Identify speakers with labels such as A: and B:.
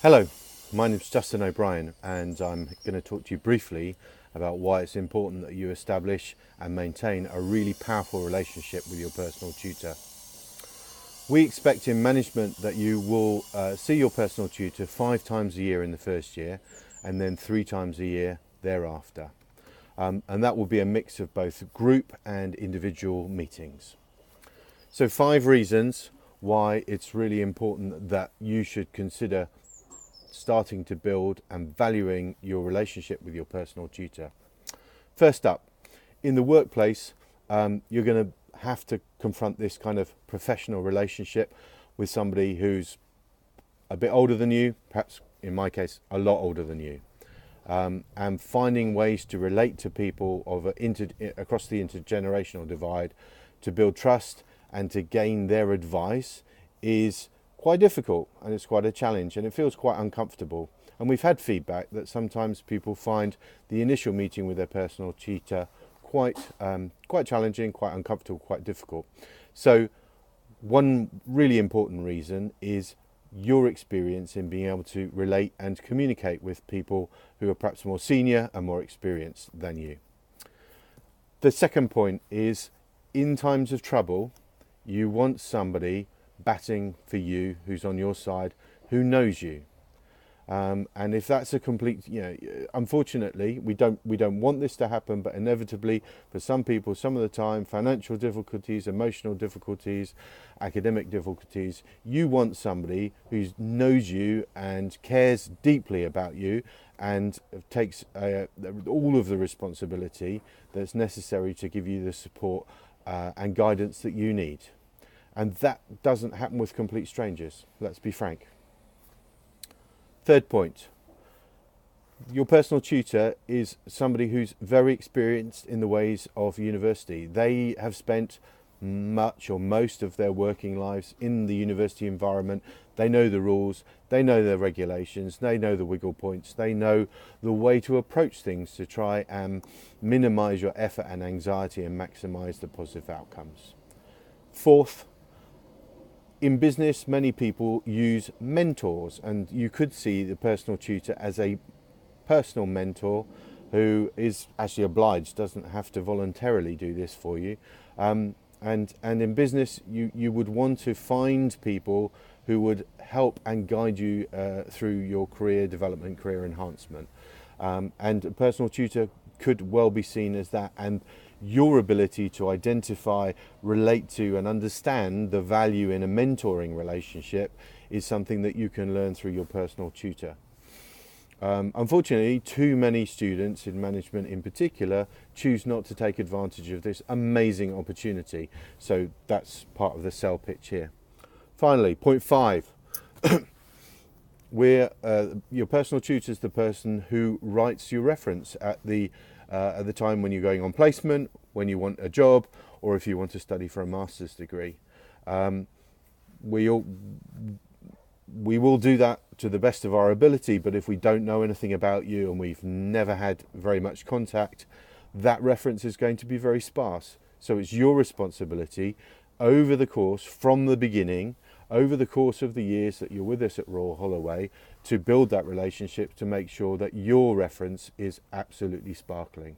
A: Hello, my name is Justin O'Brien and I'm going to talk to you briefly about why it's important that you establish and maintain a really powerful relationship with your personal tutor. We expect in management that you will see your personal tutor 5 times a year in the first year and then 3 times a year thereafter. And that will be a mix of both group and individual meetings. So 5 reasons why it's really important that you should consider starting to build and valuing your relationship with your personal tutor. First up, in the workplace, you're going to have to confront this kind of professional relationship with somebody who's a bit older than you, perhaps in my case, a lot older than you. And finding ways to relate to people across the intergenerational divide to build trust and to gain their advice is quite difficult, and it's quite a challenge, and it feels quite uncomfortable. And we've had feedback that sometimes people find the initial meeting with their personal tutor quite challenging, quite uncomfortable, quite difficult. So one really important reason is your experience in being able to relate and communicate with people who are perhaps more senior and more experienced than you. The second point is, in times of trouble, you want somebody batting for you, who's on your side, who knows you. And if that's a complete, unfortunately, we don't want this to happen, but inevitably, for some people, some of the time, financial difficulties, emotional difficulties, academic difficulties, you want somebody who knows you and cares deeply about you and takes all of the responsibility that's necessary to give you the support and guidance that you need. And that doesn't happen with complete strangers, let's be frank. Third point, your personal tutor is somebody who's very experienced in the ways of university. They have spent much or most of their working lives in the university environment. They know the rules, they know the regulations, they know the wiggle points, they know the way to approach things to try and minimize your effort and anxiety and maximize the positive outcomes. Fourth, in business, many people use mentors, and you could see the personal tutor as a personal mentor who is actually obliged, doesn't have to voluntarily do this for you. And in business, you would want to find people who would help and guide you through your career development, career enhancement. And a personal tutor could well be seen as that, and your ability to identify, relate to and understand the value in a mentoring relationship is something that you can learn through your personal tutor. Unfortunately, too many students in management in particular choose not to take advantage of this amazing opportunity. So that's part of the sell pitch here. Finally, point 5. Your personal tutor is the person who writes your reference at the time when you're going on placement, when you want a job, or if you want to study for a master's degree. We will do that to the best of our ability, but if we don't know anything about you and we've never had very much contact, that reference is going to be very sparse. So it's your responsibility over the course, from the beginning, over the course of the years that you're with us at Royal Holloway, to build that relationship to make sure that your reference is absolutely sparkling.